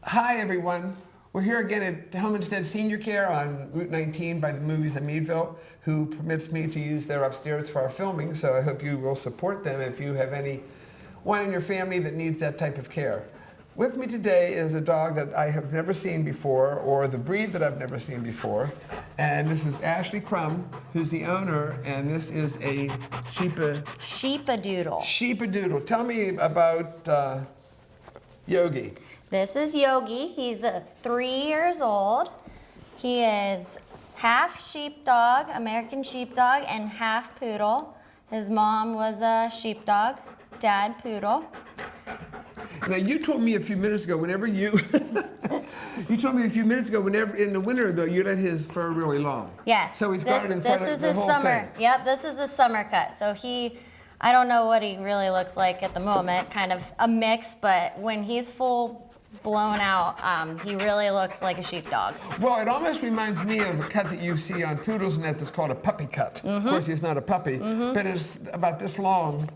Hi everyone. We're here again at Homestead Senior Care on Route 19 by the Movies in Meadville, who permits me to use their upstairs for our filming, so I hope you will support them if you have anyone in your family that needs that type of care. With me today is a dog that I have never seen before, or the breed that I've never seen before, and this is Ashley Crum, who's the owner, and this is a Sheepadoodle. Sheepadoodle. Tell me about Yogi. This is Yogi. He's 3 years old. He is half sheepdog, American sheepdog, and half poodle. His mom was a sheepdog, dad poodle. Now you told me a few minutes ago, whenever you whenever in the winter though, you let his fur really long. Yes. So he's got it in front of the whole summer. thing. Yep, this is a summer cut. So I don't know what he really looks like at the moment, kind of a mix, but when he's full blown out, he really looks like a sheepdog. Well, it almost reminds me of a cut that you see on poodles and that's called a puppy cut. Of course, he's not a puppy, but it's about this long.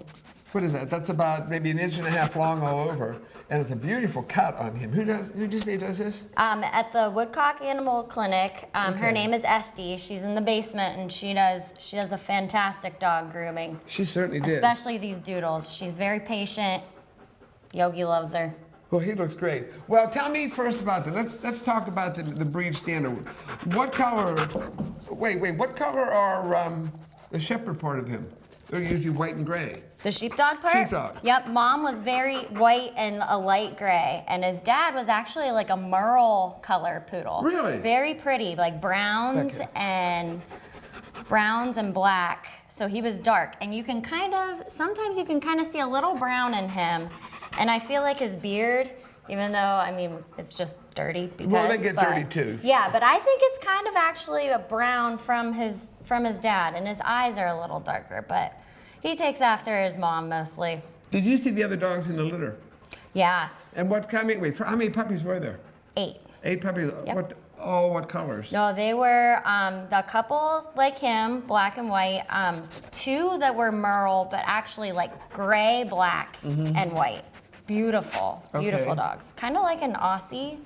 What is that? That's about maybe 1.5 inches long all over, and it's a beautiful cut on him. Who did you say does this? At the Woodcock Animal Clinic. Her name is Esty. She's in the basement, and she does a fantastic dog grooming. She certainly did. Especially these doodles. She's very patient. Yogi loves her. Well, he looks great. Well, tell me first about let's talk about the breed standard. What color? Wait. What color are the shepherd part of him? They're usually white and gray. The sheepdog part? Sheepdog. Yep, mom was very white and a light gray, and his dad was actually like a merle color poodle. Really? Very pretty, like browns and black. So he was dark, and sometimes you can kind of see a little brown in him, and I feel like his beard, even though, I mean, it's just dirty because. Well, they get dirty too. Yeah, but I think it's kind of actually a brown from his dad, and his eyes are a little darker, but he takes after his mom mostly. Did you see the other dogs in the litter? Yes. And how many puppies were there? 8. 8 puppies. Yep. What colors? No, they were the couple like him, black and white. 2 that were merle, but actually like gray, black, and white. Beautiful dogs. Kind of like an Aussie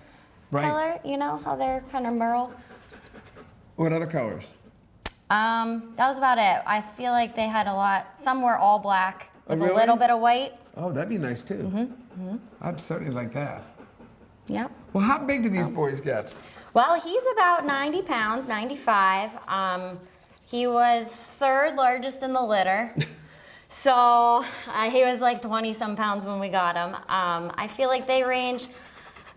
color, you know, how they're kind of merle. What other colors? That was about it. I feel like they had a lot. Some were all black with really? a little bit of white. Oh, that'd be nice too. I'd certainly like that. Yep. Well, how big do these boys get? Well, he's about 90 pounds, 95. He was 3rd largest in the litter. So he was like 20-some pounds when we got him. I feel like they range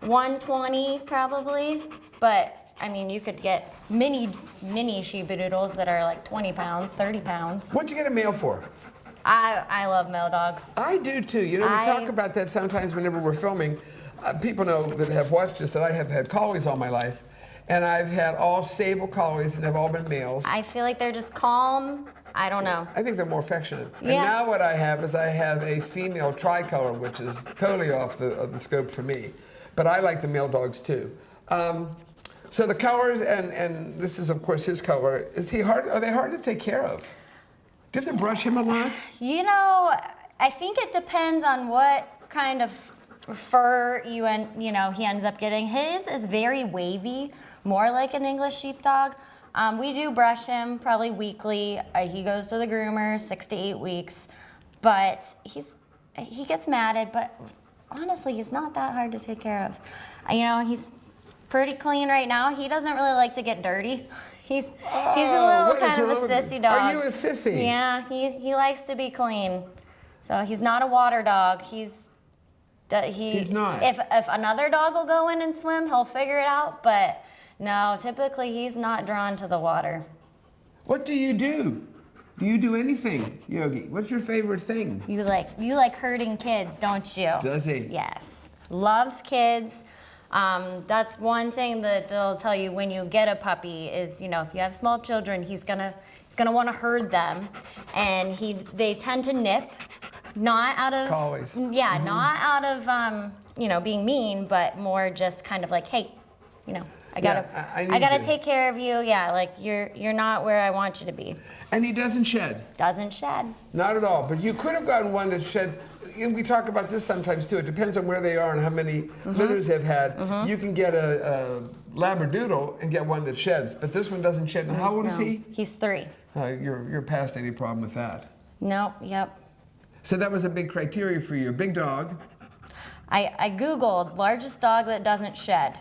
120 probably, but I mean, you could get mini Sheepadoodles that are like 20 pounds, 30 pounds. What'd you get a male for? I love male dogs. I do too. You know, we talk about that sometimes whenever we're filming. People know that have watched this that I have had collies all my life, and I've had all sable collies, and they've all been males. I feel like they're just calm. I don't know. I think they're more affectionate. Yeah. And now what I have is a female tricolor, which is totally off the scope for me. But I like the male dogs too. So the colors, and this is of course his color. Are they hard to take care of? Do you have to brush him a lot? You know, I think it depends on what kind of fur he ends up getting. His is very wavy, more like an English sheepdog. We do brush him probably weekly. He goes to the groomer 6 to 8 weeks, but he gets matted. But honestly, he's not that hard to take care of. You know, he's pretty clean right now. He doesn't really like to get dirty. He's a little kind of a sissy dog. Are you a sissy? Yeah, he likes to be clean. So he's not a water dog. He's not. If another dog will go in and swim, he'll figure it out. But no, typically he's not drawn to the water. What do you do? Do you do anything, Yogi? What's your favorite thing? You like herding kids, don't you? Does he? Yes. Loves kids. That's one thing that they'll tell you when you get a puppy is, you know, if you have small children, he's gonna want to herd them, and they tend to nip, not out of collies. Yeah, not out of being mean, but more just kind of like, hey, you know, I gotta take care of you. Yeah, like you're not where I want you to be. And he doesn't shed. Doesn't shed. Not at all. But you could have gotten one that shed. and we talk about this sometimes too. It depends on where they are and how many litters they've had. You can get a Labradoodle and get one that sheds, but this one doesn't shed. And how old is he? He's 3. You're past any problem with that. No, yep. So that was a big criteria for you. Big dog. I Googled largest dog that doesn't shed.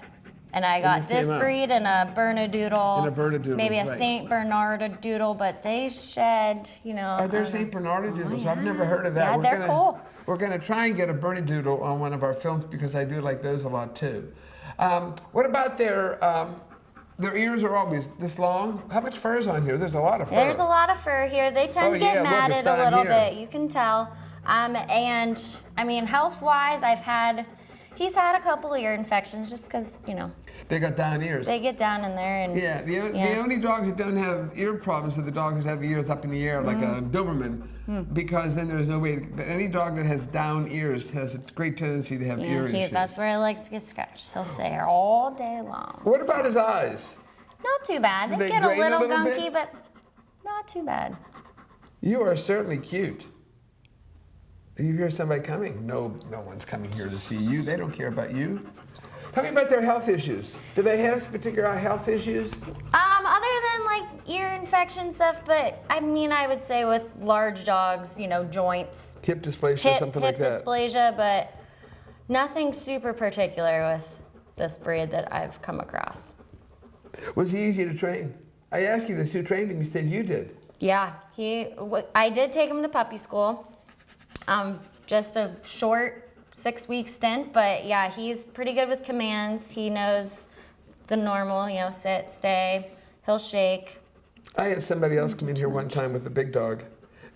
And I got this breed and a Bernedoodle. And a Bernedoodle, maybe a right. St. Bernardadoodle, but they shed, you know. Are there St. Bernardadoodles? I've never heard of that. Yeah, they're cool. We're going to try and get a Bernedoodle on one of our films because I do like those a lot too. What about their ears are always this long? How much fur is on here? There's a lot of fur. There's a lot of fur here. They tend to get matted a little bit. You can tell. And I mean, health-wise, he's had a couple of ear infections just because, you know. They got down ears. They get down in there. And yeah, the only dogs that don't have ear problems are the dogs that have ears up in the air, like a Doberman, because then there's no way. But any dog that has down ears has a great tendency to have ear issues. That's where he likes to get scratched. He'll stay here all day long. What about his eyes? Not too bad. They get a little gunky, but not too bad. You are certainly cute. You hear somebody coming? No one's coming here to see you. They don't care about you. Tell me about their health issues. Do they have particular health issues? Other than like ear infection stuff, but I mean, I would say with large dogs, you know, joints. Hip dysplasia, something like that. Hip dysplasia, but nothing super particular with this breed that I've come across. Was he easy to train? I asked you this, who trained him? You said you did. Yeah, I did take him to puppy school. Just a short 6-week stint, but yeah, he's pretty good with commands. He knows the normal, you know, sit, stay, he'll shake. I had somebody else come in here one time with a big dog,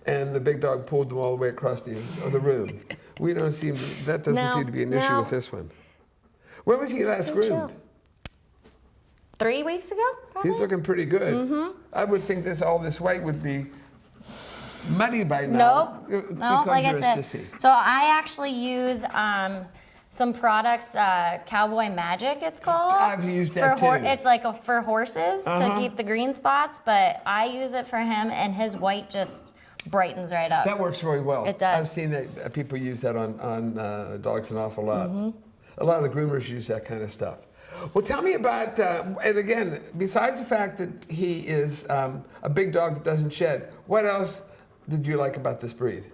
and the big dog pulled them all the way across the room. That doesn't seem to be an issue with this one. When was he last groomed? Chill. 3 weeks ago, probably? He's looking pretty good. I would think all this white would be muddy by now. Nope, like I said. So I actually use some products, Cowboy Magic it's called. I've used that too. It's like for horses to keep the green spots, but I use it for him and his white just brightens right up. That works really well. It does. I've seen that people use that on dogs an awful lot. A lot of the groomers use that kind of stuff. Well, tell me about, and again, besides the fact that he is a big dog that doesn't shed, what else did you like about this breed,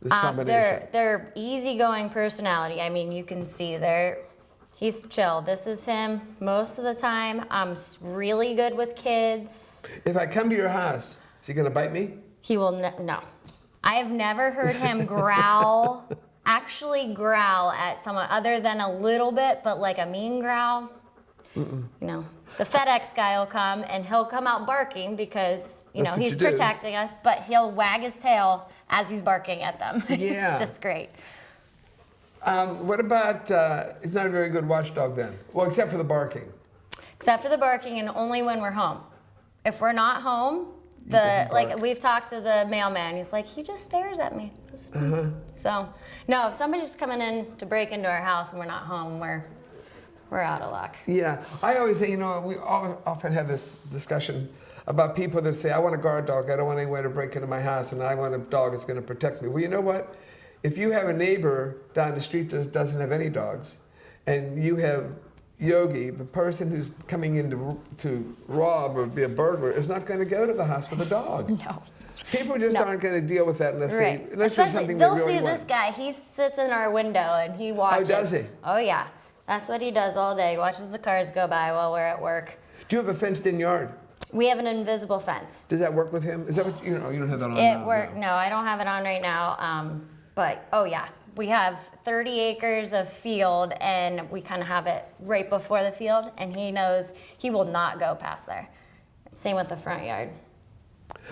this combination? Their easygoing personality. I mean, you can see he's chill. This is him most of the time. I'm really good with kids. If I come to your house, is he going to bite me? He will no. I have never heard him growl, actually growl at someone other than a little bit, but like a mean growl. You know, the FedEx guy will come and he'll come out barking because, you know, he's protecting us, but he'll wag his tail as he's barking at them. Yeah. It's just great. What about, he's not a very good watchdog then? Well, except for the barking. Except for the barking and only when we're home. If we're not home, we've talked to the mailman, he's like, he just stares at me. So, no, if somebody's coming in to break into our house and we're not home, we're out of luck. Yeah, I always say, you know, we often have this discussion about people that say, I want a guard dog, I don't want anyone to break into my house, and I want a dog that's going to protect me. Well, you know what? If you have a neighbor down the street that doesn't have any dogs, and you have Yogi, the person who's coming in to rob or be a burglar, is not going to go to the house with a dog. No. People just aren't going to deal with that unless there's something they'll they really see want. this guy, he sits in our window and he watches. Oh, does he? Oh, yeah. That's what he does all day. He watches the cars go by while we're at work. Do you have a fenced-in yard? We have an invisible fence. Does that work with him? Is that what you don't have that on? It works. No, I don't have it on right now. But oh yeah, we have 30 acres of field, and we kind of have it right before the field, and he knows he will not go past there. Same with the front yard.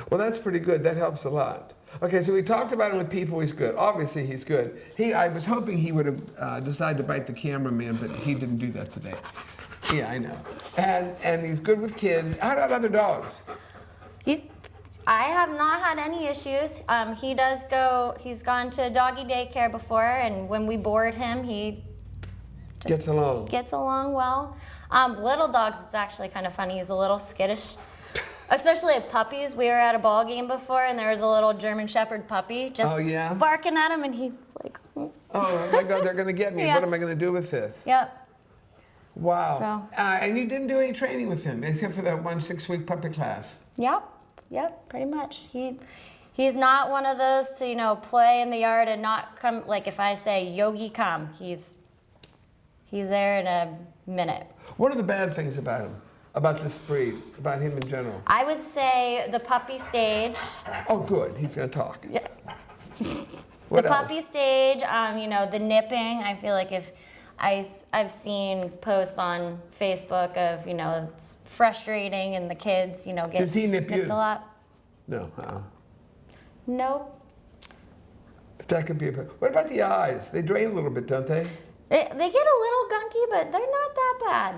Well, that's pretty good. That helps a lot. Okay, so we talked about him with people. He's good. Obviously, he's good. I was hoping he would have decided to bite the cameraman, but he didn't do that today. Yeah, I know. And he's good with kids. How about other dogs? I have not had any issues. He's gone to doggy daycare before, and when we board him, he just gets along well. Little dogs, it's actually kind of funny. He's a little skittish. Especially at puppies. We were at a ball game before, and there was a little German Shepherd puppy just barking at him, and he was like, Oh my God, they're going to get me. Yeah. What am I going to do with this? Yep. Wow. So. And you didn't do any training with him, except for that 1 6-week puppy class. Yep, pretty much. He's not one of those to, play in the yard and not come, like if I say, Yogi, come, he's there in a minute. What are the bad things about him? About this breed? About him in general? I would say the puppy stage. Oh, good. He's going to talk. Yeah. What the else? puppy stage, the nipping. I feel like if I've seen posts on Facebook of, it's frustrating and the kids, get Does he nip nipped you? a lot. No. Nope. That could be a. What about the eyes? They drain a little bit, don't they? They get a little gunky, but they're not that bad.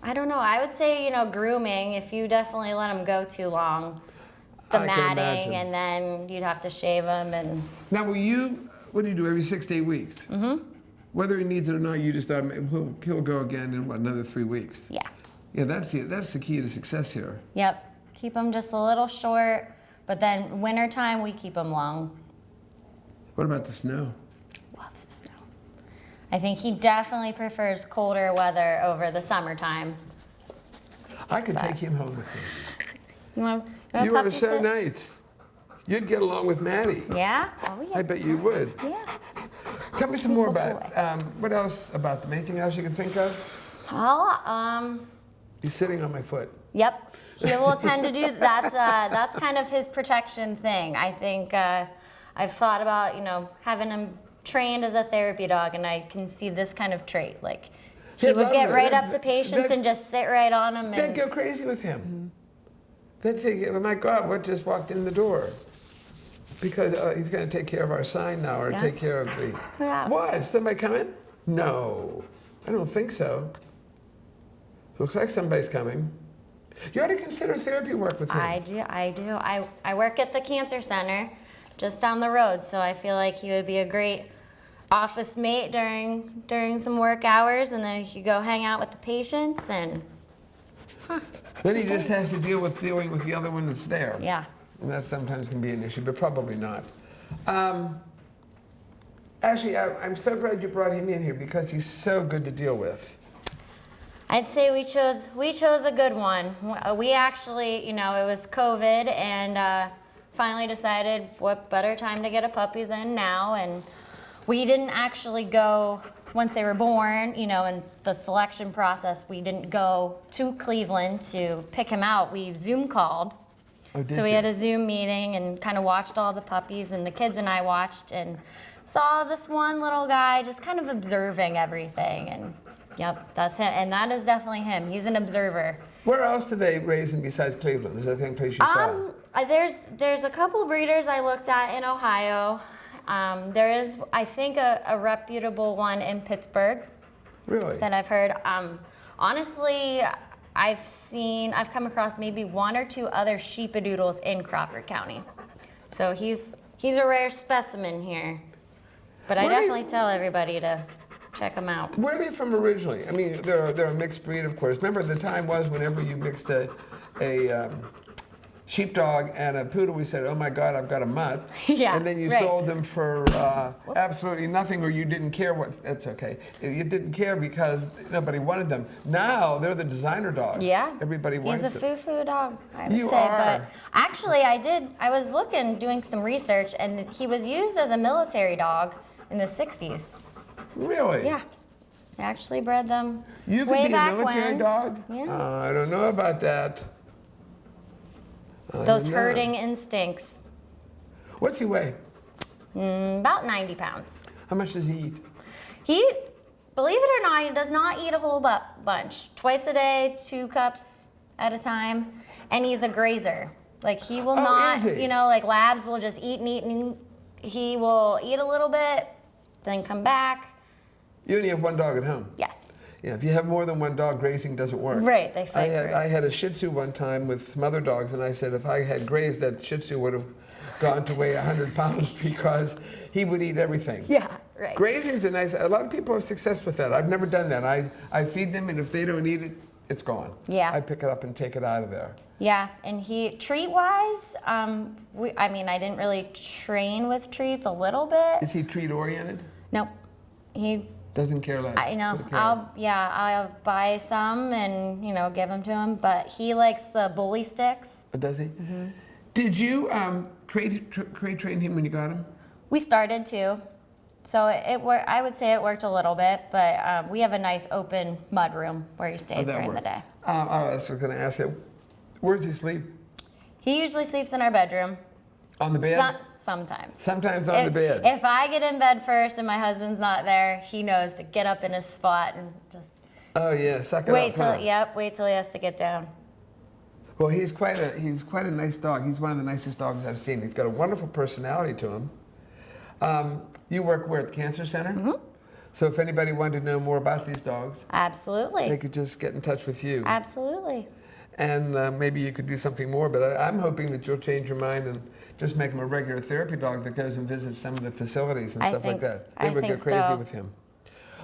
I don't know. I would say, grooming, if you definitely let them go too long, the I can matting, imagine. and then you'd have to shave them. And Now, what do you do every 6 to 8 weeks? Mm-hmm. Whether he needs it or not, you just he'll go again in another 3 weeks. yeah. Yeah, that's the key to success here. Yep. Keep them just a little short, but then wintertime, we keep them long. What about the snow? Loves the snow. I think he definitely prefers colder weather over the summertime. I could take him home with me. You want You are so nice. You'd get along with Maddie. Yeah? Oh, yeah. I bet you would. Yeah. Tell me some more about, what else about them? Anything else you can think of? He's sitting on my foot. Yep. He will tend to do that's kind of his protection thing. I think I've thought about, having him trained as a therapy dog, and I can see this kind of trait. Like he would get right up to patients and just sit right on them. They'd go crazy with him. They'd think, oh my God, what just walked in the door? Because he's going to take care of our sign now, or take care of the. Yeah. What? Is somebody coming? No, I don't think so. Looks like somebody's coming. You ought to consider therapy work with him. I do. I work at the cancer center just down the road, so I feel like he would be a great office mate during some work hours, and then he could go hang out with the patients and. Then he just has to dealing with the other one that's there. Yeah. And that sometimes can be an issue, but probably not. Actually, I'm so glad you brought him in here because he's so good to deal with. I'd say we chose a good one. We actually, it was COVID, and finally decided what better time to get a puppy than now. And we didn't actually go once they were born, in the selection process. We didn't go to Cleveland to pick him out. We Zoom called. Oh, did So we you? had a Zoom meeting and kind of watched all the puppies, and the kids and I watched and saw this one little guy just kind of observing everything. And yep, that's him. And that is definitely him. He's an observer. Where else do they raise him besides Cleveland? Is that the only place you saw? There's a couple breeders I looked at in Ohio. There is, I think, a reputable one in Pittsburgh Really? that I've heard. Honestly, I've come across maybe 1 or 2 other Sheepadoodles in Crawford County. So he's a rare specimen here. But I definitely tell everybody to check him out. Where are they from originally? I mean, they're a mixed breed, of course. Remember, the time was whenever you mixed a sheepdog and a poodle, we said, oh my God, I've got a mutt. Yeah, and then you right. sold them for absolutely nothing, or you didn't care that's okay. You didn't care because nobody wanted them. Now, they're the designer dogs. Yeah. Everybody wants He's a them. foo-foo dog, I would You say. are. But actually, I was doing some research, and he was used as a military dog in the 60s. Really? Yeah. They actually bred them You could way be back a military when. dog? Yeah. I don't know about that. I Those don't know. herding instincts. What's he weigh? About 90 pounds. How much does he eat? He, believe it or not, he does not eat a whole bunch. Twice a day, 2 cups at a time. And he's a grazer. Like, he will not, is he? like labs will just eat and eat, and he will eat a little bit, then come back. You only have one dog at home? Yes. Yeah, if you have more than one dog, grazing doesn't work. Right, they fight for it. I had a Shih Tzu one time with some other dogs, and I said if I had grazed, that Shih Tzu would have gone to weigh 100 pounds because he would eat everything. Yeah, right. Grazing is a lot of people have success with that. I've never done that. I feed them, and if they don't eat it, it's gone. Yeah. I pick it up and take it out of there. Yeah, and treat-wise, I mean, I didn't really train with treats a little bit. Is he treat oriented? Nope. He Doesn't care less. I know. Doesn't care. I'll buy some and give them to him. But he likes the bully sticks. Oh, does he? Mm-hmm. Did you crate train him when you got him? We started to, so I would say it worked a little bit. But we have a nice open mud room where he stays during the day. I was going to ask you, where does he sleep? He usually sleeps in our bedroom. On the bed? Sometimes. Sometimes on the bed. If I get in bed first and my husband's not there, he knows to get up in his spot and just Oh yeah, suck it wait up. till wait till he has to get down. Well, he's quite a nice dog. He's one of the nicest dogs I've seen. He's got a wonderful personality to him. You work where, at the Cancer Center? Mm-hmm. So if anybody wanted to know more about these dogs, Absolutely. they could just get in touch with you. Absolutely. And maybe you could do something more, but I'm hoping that you'll change your mind and just make him a regular therapy dog that goes and visits some of the facilities and stuff like that. They would go crazy with him.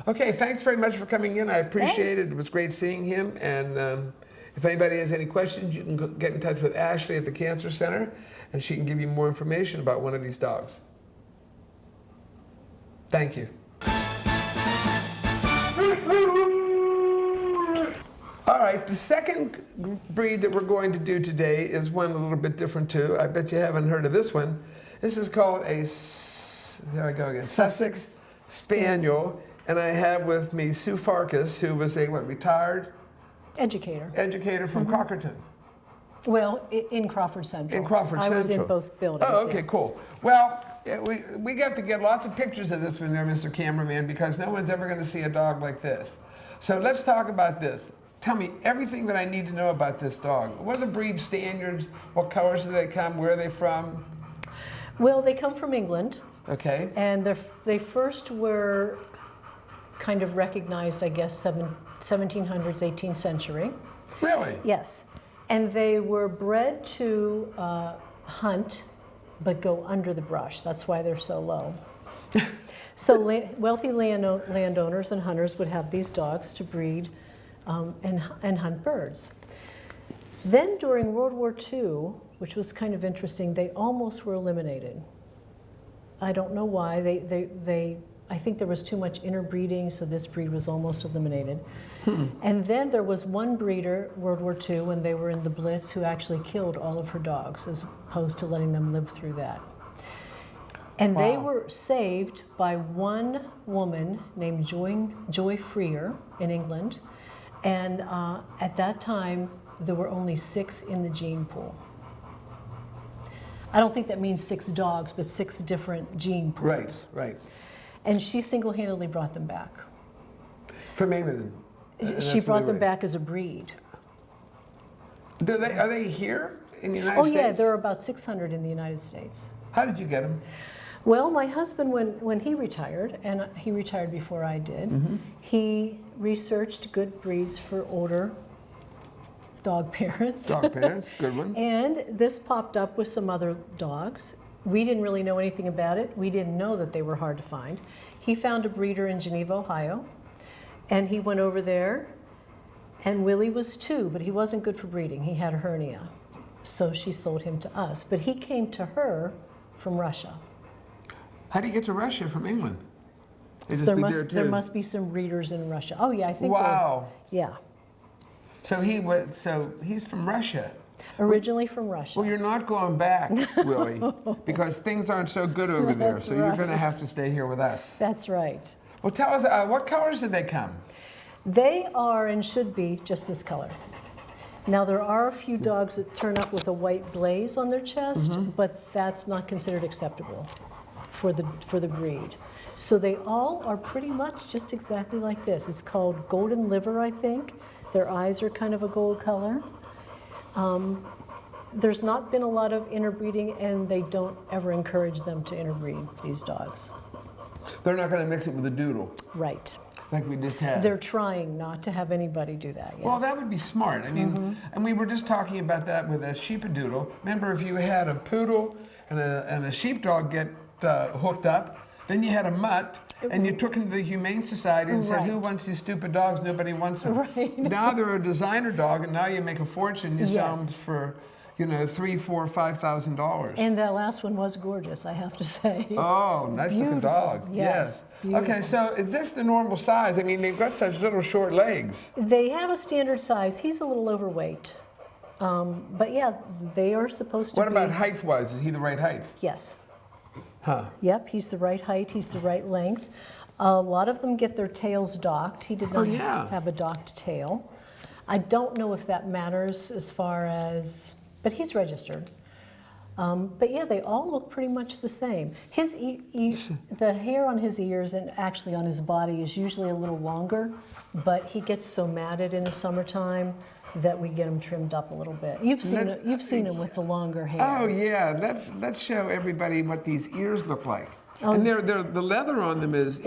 Okay, thanks very much for coming in. I appreciate it. It was great seeing him. And if anybody has any questions, you can get in touch with Ashley at the Cancer Center, and she can give you more information about one of these dogs. Thank you. All right, the second breed that we're going to do today is one a little bit different too. I bet you haven't heard of this one. This is called a, there I go again, Sussex Spaniel. And I have with me Sue Farkas, who was a, retired? Educator from Crockerton. Well, in Crawford Central. In Crawford Central. I was in both buildings. Oh, okay, cool. Well, we have to get lots of pictures of this one there, Mr. Cameraman, because no one's ever going to see a dog like this. So let's talk about this. Tell me everything that I need to know about this dog. What are the breed standards? What colors do they come? Where are they from? Well, they come from England. Okay. And they first were kind of recognized, I guess, 1700s, 18th century. Really? Yes. And they were bred to hunt, but go under the brush. That's why they're so low. So wealthy landowners and hunters would have these dogs to breed and hunt birds. Then during World War II, which was kind of interesting, they almost were eliminated. I don't know why. I think there was too much interbreeding, so this breed was almost eliminated. And then there was one breeder, World War II, when they were in the Blitz, who actually killed all of her dogs as opposed to letting them live through that. And they were saved by one woman named Joy Freer in England. And at that time, there were only 6 in the gene pool. I don't think that means 6 dogs, but 6 different gene pools. Right. And she single-handedly brought them back. From England? She brought them back as a breed. Are they here in the United States? Oh yeah, there are about 600 in the United States. How did you get them? Well, my husband, when he retired, and he retired before I did, he researched good breeds for older dog parents. Dog parents, good one. And this popped up with some other dogs. We didn't really know anything about it. We didn't know that they were hard to find. He found a breeder in Geneva, Ohio, and he went over there, and Willie was 2, but he wasn't good for breeding. He had a hernia, so she sold him to us. But he came to her from Russia. How do you get to Russia from England? There must be some breeders in Russia. Oh yeah, I think. Wow. Yeah. So he's from Russia. Originally from Russia. Well, you're not going back, Willie, because things aren't so good over there. So you're going to have to stay here with us. That's right. Well, tell us, what colors did they come? They are and should be just this color. Now there are a few dogs that turn up with a white blaze on their chest, but that's not considered acceptable for the breed. So they all are pretty much just exactly like this. It's called golden liver, I think. Their eyes are kind of a gold color. There's not been a lot of interbreeding, and they don't ever encourage them to interbreed, these dogs. They're not going to mix it with a doodle. Right. Like we just had. They're trying not to have anybody do that, yes. Well, that would be smart. I mean, and we were just talking about that with a Sheepadoodle. Remember, if you had a poodle and a sheepdog get hooked up, then you had a mutt, and you took him to the Humane Society and said, "Who Right. wants these stupid dogs? Nobody wants them." Right. Now they're a designer dog, and now you make a fortune. You sell them Yes. for, you know, $3,000, $4,000, $5,000. And that last one was gorgeous, I have to say. Oh, nice looking Beautiful. dog. Yes, Okay, beautiful. so is this the normal size? I mean, they've got such little short legs. They have a standard size. He's a little overweight. But yeah, they are supposed to What be. about height-wise? Is he the right height? Yes. Huh. Yep, he's the right height, he's the right length. A lot of them get their tails docked. He did not yeah. have a docked tail. I don't know if that matters as far as, but he's registered. But yeah, they all look pretty much the same. His the hair on his ears and actually on his body is usually a little longer, but he gets so matted in the summertime that we get him trimmed up a little bit. You've seen him with the longer hair. Oh yeah, let's show everybody what these ears look like. And the leather on them is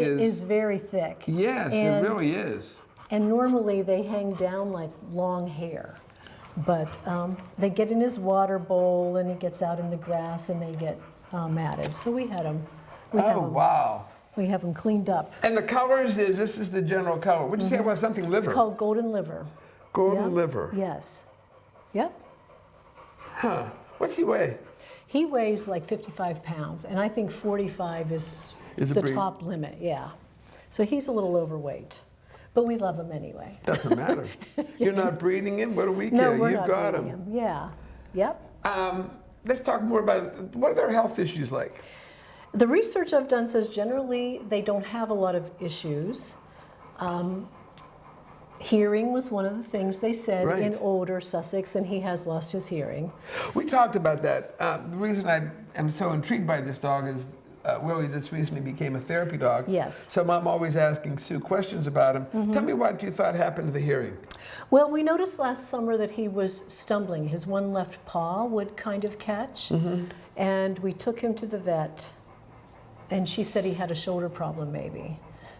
very thick. Yes, And- it really is. And normally they hang down like long hair. But they get in his water bowl and he gets out in the grass and they get matted. So we had him. Wow. We have him cleaned up. And the colors this is the general color. What'd you say it was? Something liver? It's called golden liver. Golden Yep. liver. Yes. Yep. Huh. What's he weigh? He weighs like 55 pounds, and I think 45 is Is a the breed. top limit, yeah. So he's a little overweight, but we love him anyway. Doesn't matter. You're not breeding him? What do we No, care? we're You've not got breeding him. Yeah. Yep. Let's talk more about what are their health issues like? The research I've done says generally they don't have a lot of issues. Hearing was one of the things they said Right. in older Sussex, and he has lost his hearing. We talked about that. The reason I am so intrigued by this dog is Willie just recently became a therapy dog. Yes. So I'm always asking Sue questions about him. Tell me what you thought happened to the hearing. Well, we noticed last summer that he was stumbling. His one left paw would kind of catch, and we took him to the vet, and she said he had a shoulder problem maybe.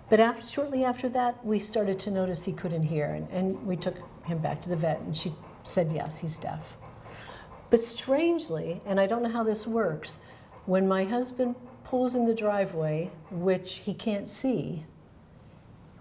But shortly after that, we started to notice he couldn't hear, and we took him back to the vet, and she said, yes, he's deaf. But strangely, and I don't know how this works, when my husband pulls in the driveway, which he can't see,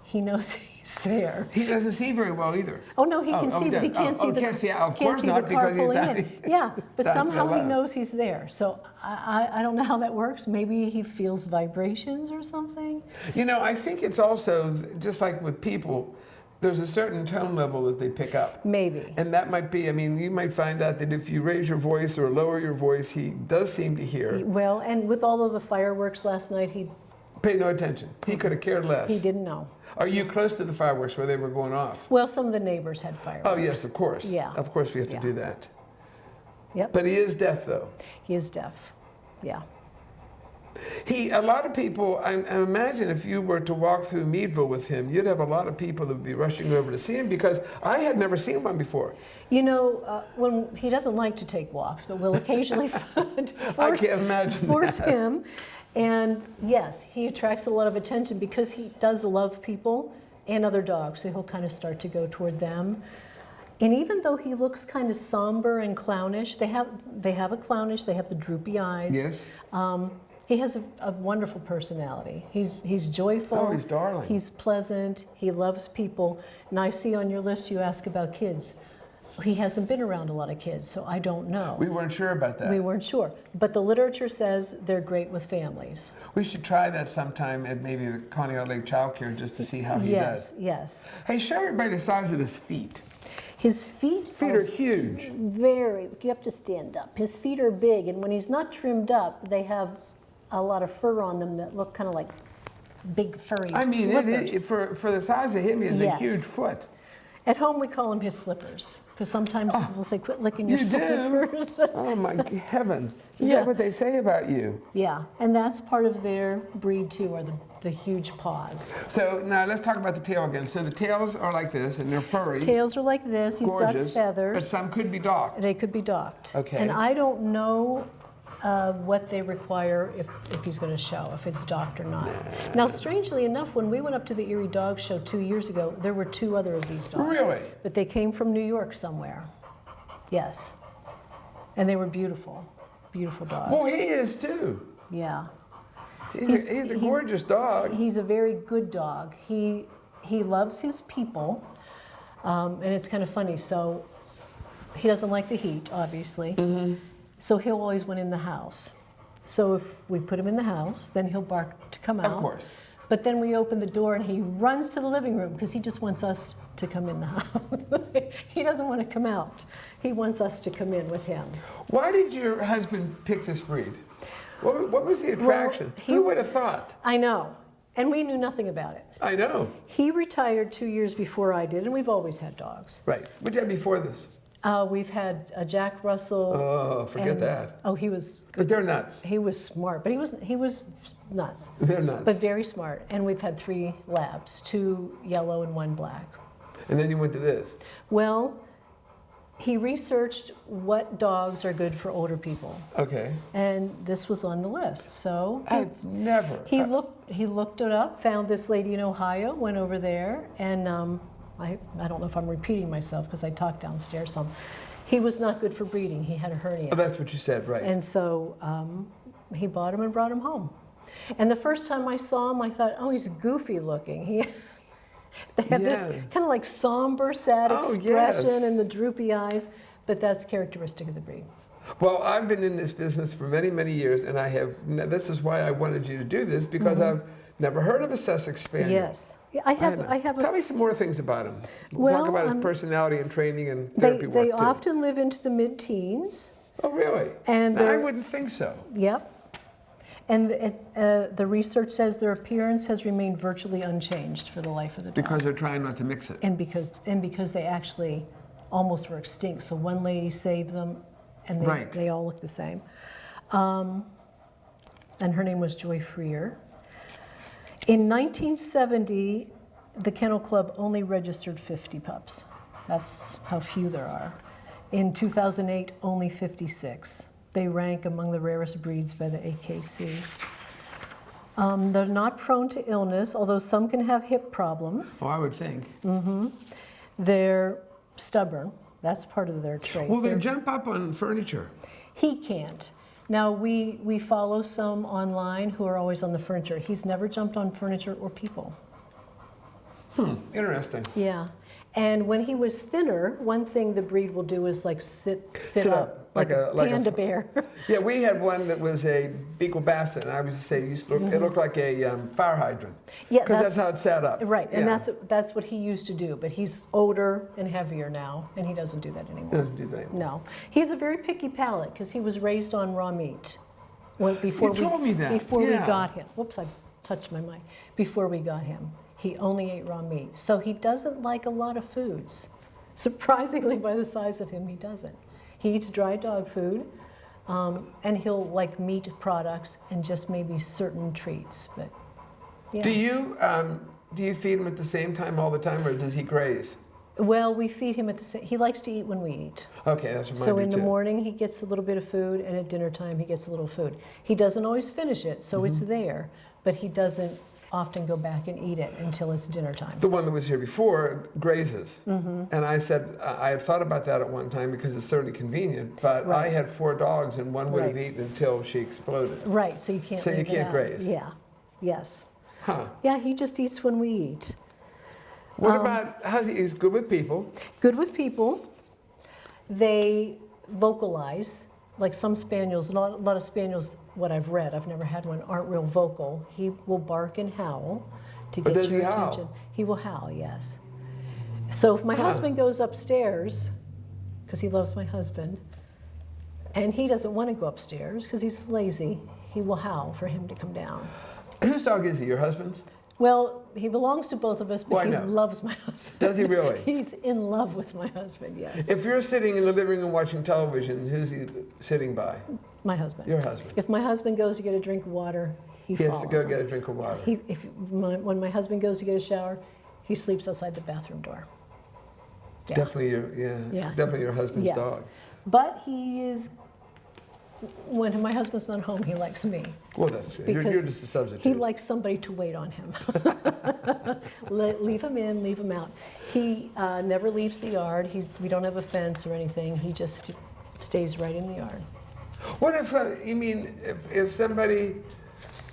he knows he's there. He doesn't see very well either. Oh no, he can see, but he can't see the can't see. Of can't course see not, the car because he's pulling not. in. Yeah, but That's somehow he allowed. knows he's there. So I don't know how that works. Maybe he feels vibrations or something. You know, I think it's also just like with people. There's a certain tone level that they pick up. Maybe. And that might be, I mean, you might find out that if you raise your voice or lower your voice, he does seem to hear. Well, and with all of the fireworks last night, he Pay no attention. He could have cared less. didn't know. Are you close to the fireworks where they were going off? Well, some of the neighbors had fireworks. Oh, yes, of course. Yeah. Of course we have to Yeah. do that. Yep. But he is deaf, though. He is deaf. Yeah. A lot of people, I imagine if you were to walk through Meadville with him, you'd have a lot of people that would be rushing over to see him because I had never seen one before. You know, when he doesn't like to take walks, but we'll occasionally I can't imagine force that. him. And yes, he attracts a lot of attention because he does love people and other dogs, so he'll kind of start to go toward them. And even though he looks kind of somber and clownish, they have a clownish, they have the droopy eyes. Yes. He has a wonderful personality. He's joyful. Oh, he's darling. He's pleasant. He loves people. And I see on your list you ask about kids. He hasn't been around a lot of kids, so I don't know. We weren't sure about that. We weren't sure. But the literature says they're great with families. We should try that sometime at maybe the Conneaut Lake Child Care just to see how he does. Yes. Hey, show everybody the size of his feet. His feet Feet are huge. very, you have to stand up. His feet are big, and when he's not trimmed up, they have a lot of fur on them that look kind of like big furry I mean, slippers. for the size of him, he has a Yes. huge foot. At home, we call them his slippers, because sometimes we'll say, quit licking your You do? slippers. Oh my heavens. Is Yeah. that what they say about you? Yeah, and that's part of their breed too, are the huge paws. So now let's talk about the tail again. So the tails are like this and they're furry. Tails are like this, he's gorgeous, got but feathers. some could be docked. They could be docked. Okay. And I don't know what they require if he's going to show, if it's docked or not. Now, strangely enough, when we went up to the Erie Dog Show 2 years ago, there were 2 other of these dogs. Really? But they came from New York somewhere. Yes. And they were beautiful, beautiful dogs. Well, he is too. Yeah. He's a gorgeous dog. He's a very good dog. He loves his people, and it's kind of funny. So he doesn't like the heat, obviously. So he'll always want in the house. So if we put him in the house, then he'll bark to come out. Of course. But then we open the door and he runs to the living room because he just wants us to come in the house. He doesn't want to come out. He wants us to come in with him. Why did your husband pick this breed? What was the attraction? Who would have thought? I know. And we knew nothing about it. I know. He retired 2 years before I did, and we've always had dogs. Right. What did you have before this? We've had a Jack Russell. Oh, forget that. Oh, he was good. But they're nuts. He was smart, but he was nuts. They're nuts. But very smart. And we've had 3 labs, 2 yellow and 1 black. And then you went to this. Well, he researched what dogs are good for older people, Okay. and this was on the list. So I've never. he looked it up, found this lady in Ohio, went over there, and I don't know if I'm repeating myself because I talked downstairs some. He was not good for breeding. He had a hernia. Oh, that's what you said, right. And so he bought him and brought him home. And the first time I saw him, I thought, oh, he's goofy looking. They have this kind of like somber, sad expression and the droopy eyes, but that's characteristic of the breed. Well, I've been in this business for many, many years, and this is why I wanted you to do this, because I've never heard of a Sussex Spaniel. Yes. I have Tell me some more things about him. Well, talk about his personality and training and therapy work, They too. often live into the mid-teens. Oh, really? And I wouldn't think so. Yep. And the research says their appearance has remained virtually unchanged for the life of the dog. Because they're trying not to mix it. And because they actually almost were extinct. So one lady saved them, and they all look the same. And her name was Joy Freer. In 1970, the Kennel Club only registered 50 pups. That's how few there are. In 2008, only 56. They rank among the rarest breeds by the AKC. They're not prone to illness, although some can have hip problems. Oh, I would think. They're stubborn. That's part of their trait. Well, they jump up on furniture. He can't. Now, we follow some online who are always on the furniture. He's never jumped on furniture or people. Interesting. Yeah. And when he was thinner, one thing the breed will do is like sit up like a panda bear. Yeah, we had one that was a Beagle Basset, and I was to say it looked like a fire hydrant. Yeah, because that's how it's set up. Right, and Yeah. that's what he used to do. But he's older and heavier now, and he doesn't do that anymore. He doesn't do that anymore. No, he has a very picky palate because he was raised on raw meat. Before You told me that, Before we yeah. got him. Whoops, I touched my mic. Before we got him, he only ate raw meat. So he doesn't like a lot of foods. Surprisingly, by the size of him, he doesn't. He eats dry dog food, and he'll like meat products and just maybe certain treats. But yeah. Do you feed him at the same time all the time, or does he graze? Well, we feed him at the same. He likes to eat when we eat. Okay, that's what mine So do in the too. morning he gets a little bit of food, and at dinner time he gets a little food. He doesn't always finish it, so it's there, but he doesn't often go back and eat it until it's dinner time. The one that was here before grazes, and I said I had thought about that at one time because it's certainly convenient. But I had 4 dogs, and one would have eaten until she exploded. Right, so you can't. So you leave it can't out. graze. Yeah. Yes. Huh? Yeah, he just eats when we eat. What about he's good with people? Good with people. They vocalize, like some spaniels. A lot of spaniels, what I've read, I've never had one, aren't real vocal. He will bark and howl to But get does your he howl? attention. He will howl, yes. So if my husband goes upstairs, because he loves my husband, and he doesn't want to go upstairs because he's lazy, he will howl for him to come down. Whose dog is he? Your husband's? Well, he belongs to both of us, but Well, I he know. loves my husband. Does he really? He's in love with my husband, yes. If you're sitting in the living room watching television, who's he sitting by? My husband. Your husband. If my husband goes to get a drink of water, he He has follows to go him. get a drink of water. When my husband goes to get a shower, he sleeps outside the bathroom door. Yeah. Definitely Yeah. definitely your husband's Yes. dog. But he is, when my husband's not home, he likes me. Well, that's good. You're Because just a substitute. he likes somebody to wait on him. Leave him in, leave him out. He never leaves the yard. We don't have a fence or anything. He just stays right in the yard. What if you mean if somebody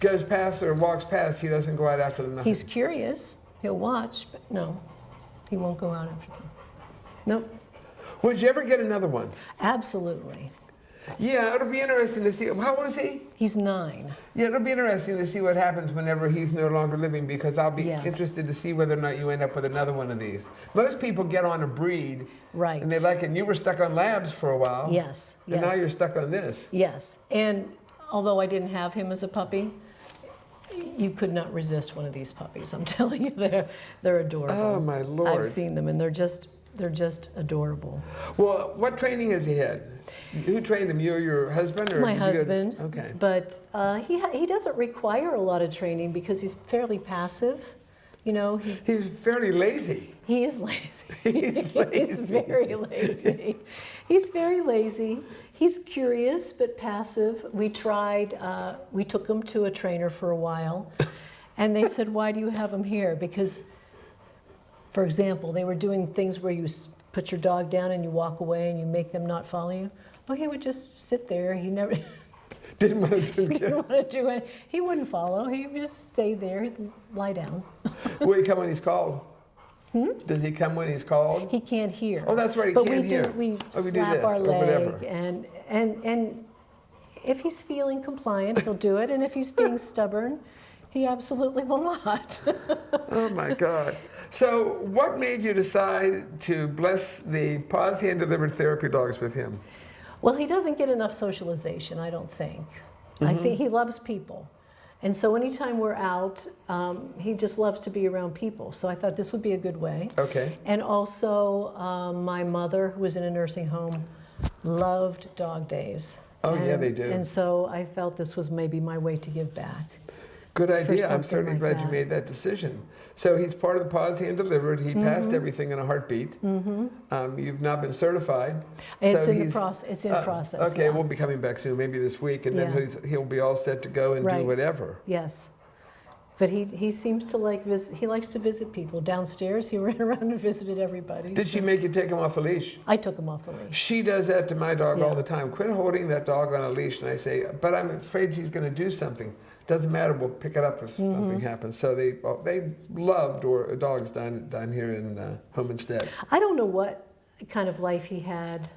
goes past or walks past, he doesn't go out after them. Nothing. He's curious. He'll watch, but no, he won't go out after them. Nope. Would you ever get another one? Absolutely. Yeah, it'll be interesting to see. How old is he? He's 9. Yeah, it'll be interesting to see what happens whenever he's no longer living, because I'll be Yes. interested to see whether or not you end up with another one of these. Most people get on a breed, Right. and they like it. And you were stuck on labs for a while. Yes, And now yes. you're stuck on this. Yes, and although I didn't have him as a puppy, you could not resist one of these puppies. I'm telling you, they're adorable. Oh, my Lord. I've seen them, and they're just adorable. Well, what training has he had? Who trained him? You or your husband? Or My did you go- husband. Okay. But he doesn't require a lot of training because he's fairly passive. You know, He's fairly lazy. he is lazy. He's lazy. He's very lazy. He's very lazy. He's curious but passive. We took him to a trainer for a while, and they said, "Why do you have him here?" Because, for example, they were doing things where you put your dog down and you walk away and you make them not follow you. Well, he would just sit there. He never Didn't want to do he didn't it. want to do it. He wouldn't follow. He would just stay there, he'd lie down. Will he come when he's called? Does he come when he's called? He can't hear. Oh, that's right, he but can't we hear. We Oh, we do slap this, our or whatever. leg, and if he's feeling compliant, he'll do it. And if he's being stubborn, he absolutely will not. Oh my God. So what made you decide to bless the paws, hand delivered therapy dogs with him? Well, he doesn't get enough socialization, I don't think. I think he loves people. And so anytime we're out, he just loves to be around people. So I thought this would be a good way. Okay. And also, my mother, who was in a nursing home, loved dog days. Oh, yeah, they do. And so I felt this was maybe my way to give back. Good idea. I'm something certainly like glad you that. made that decision. So he's part of the paws, hand delivered. He passed Mm-hmm. everything in a heartbeat. You've not been certified. It's So in the he's- process. It's in process. Okay, yeah. we'll be coming back soon, maybe this week, and Yeah. then he'll be all set to go and do Right. whatever. Yes. But he seems to like he likes to visit people. Downstairs, he ran around and visited everybody. Did she make you take him off a leash? I took him off the leash. She does that to my dog all Yeah. the time. Quit holding that dog on a leash. And I say, but I'm afraid she's going to do something. Doesn't matter. We'll pick it up if something happens. So they loved dogs down here in Homestead. I don't know what kind of life he had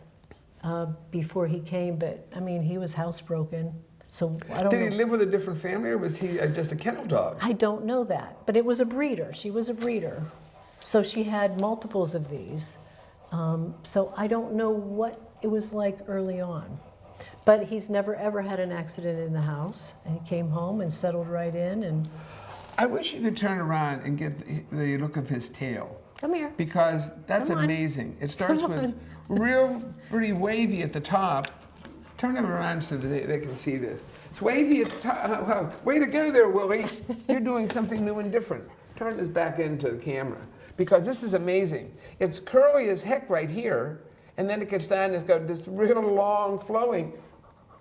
before he came, but I mean, he was housebroken. So I don't Did know. he live with a different family, or was he just a kennel dog? I don't know that, but it was a breeder. She was a breeder. So she had multiples of these. So I don't know what it was like early on. But he's never ever had an accident in the house. And he came home and settled right in and I wish you could turn around and get the look of his tail, come here. because that's Come on. amazing. It starts Come with on. real pretty wavy at the top. Turn them around so that they can see this. It's wavy at the top. Way to go there, Willie. You're doing something new and different. Turn this back into the camera, because this is amazing. It's curly as heck right here, and then it gets down and it's got this real long flowing.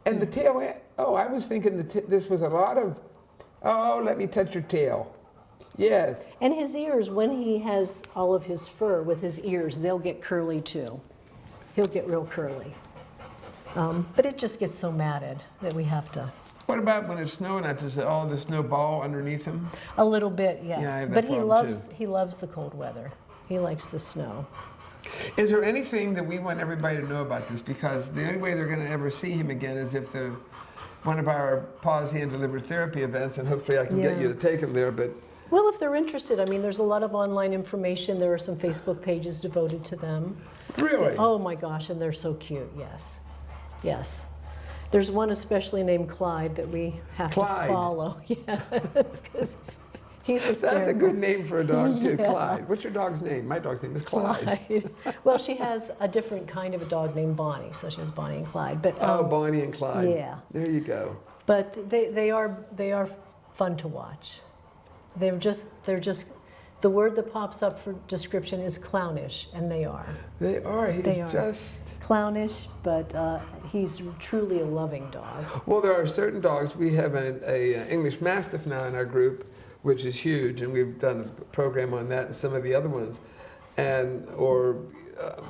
And the tail, I was thinking this was a lot of, let me touch your tail. Yes. And his ears, when he has all of his fur with his ears, they'll get curly too. He'll get real curly. But it just gets so matted that we have to. What about when it's snowing out? Does all the snow ball underneath him? A little bit, yes. Yeah, I have that but he problem, loves the cold weather. He likes the snow. Is there anything that we want everybody to know about this? Because the only way they're going to ever see him again is if they're one of our paws hand delivered therapy events, and hopefully I can get Yeah. you to take him there. But Well, if they're interested, I mean, there's a lot of online information. There are some Facebook pages devoted to them. really, Oh my gosh, and they're so cute, yes. Yes. There's one especially named Clyde that we have Clyde. to follow. Yeah, because he's hysterical. that's a good name for a dog too, Yeah. Clyde. What's your dog's name? My dog's name is Clyde. Clyde. Well, she has a different kind of a dog named Bonnie, so she has Bonnie and Clyde. But Oh, Bonnie and Clyde. yeah. There you go. but they are fun to watch. They're just the word that pops up for description is clownish, and they are They are. He's They are. just. clownish, but he's truly a loving dog. Well, there are certain dogs. We have an English Mastiff now in our group, which is huge, and we've done a program on that and some of the other ones. Or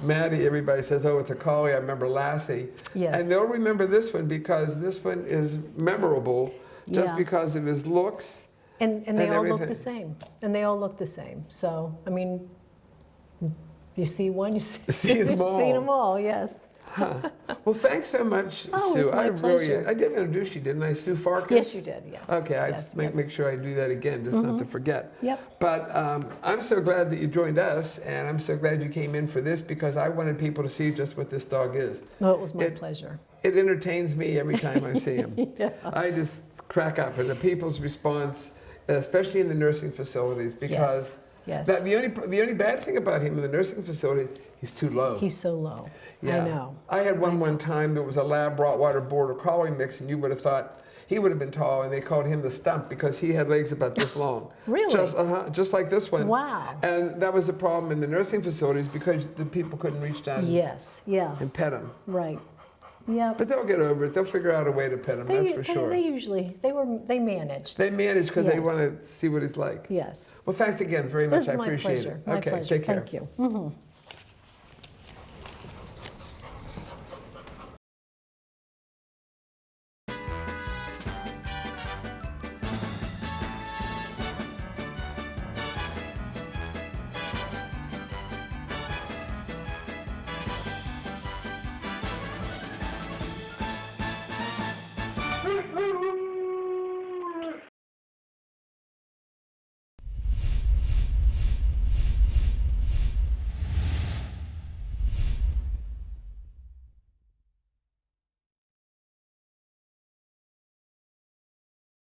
Maddie, everybody says, oh, it's a collie. I remember Lassie. Yes. And they'll remember this one because this one is memorable just Yeah. because of his looks. And they all look everything. the same. And they all look the same. So, I mean, you see one, you see, See them all. see them all, yes. Huh. Well, thanks so much, Oh, Sue. it was my pleasure. I did introduce you, didn't I? Sue Farkas? Yes, you did, yes. Okay, I Yes, make sure I do that again, just not to forget. Yep. But I'm so glad that you joined us, and I'm so glad you came in for this because I wanted people to see just what this dog is. Oh, it was my pleasure. It entertains me every time I see him. Yeah. I just crack up, and the people's response, especially in the nursing facilities, because Yes. the only bad thing about him in the nursing facilities, he's too low. He's so low. Yeah. I know. I had one time that was a lab Rottweiler Border Collie mix, and you would have thought he would have been tall, and they called him the stump because he had legs about this long. Really? Just like this one. Wow. And that was the problem in the nursing facilities because the people couldn't reach down Yes, yeah, and pet him. right. Yeah. But they'll get over it. They'll figure out a way to pet him, that's for sure. They usually, they managed. They manage because they Yes. want to see what he's like. Yes. Well, thanks again very It much. was I my appreciate pleasure. it. My Okay, pleasure. take care. Thank you.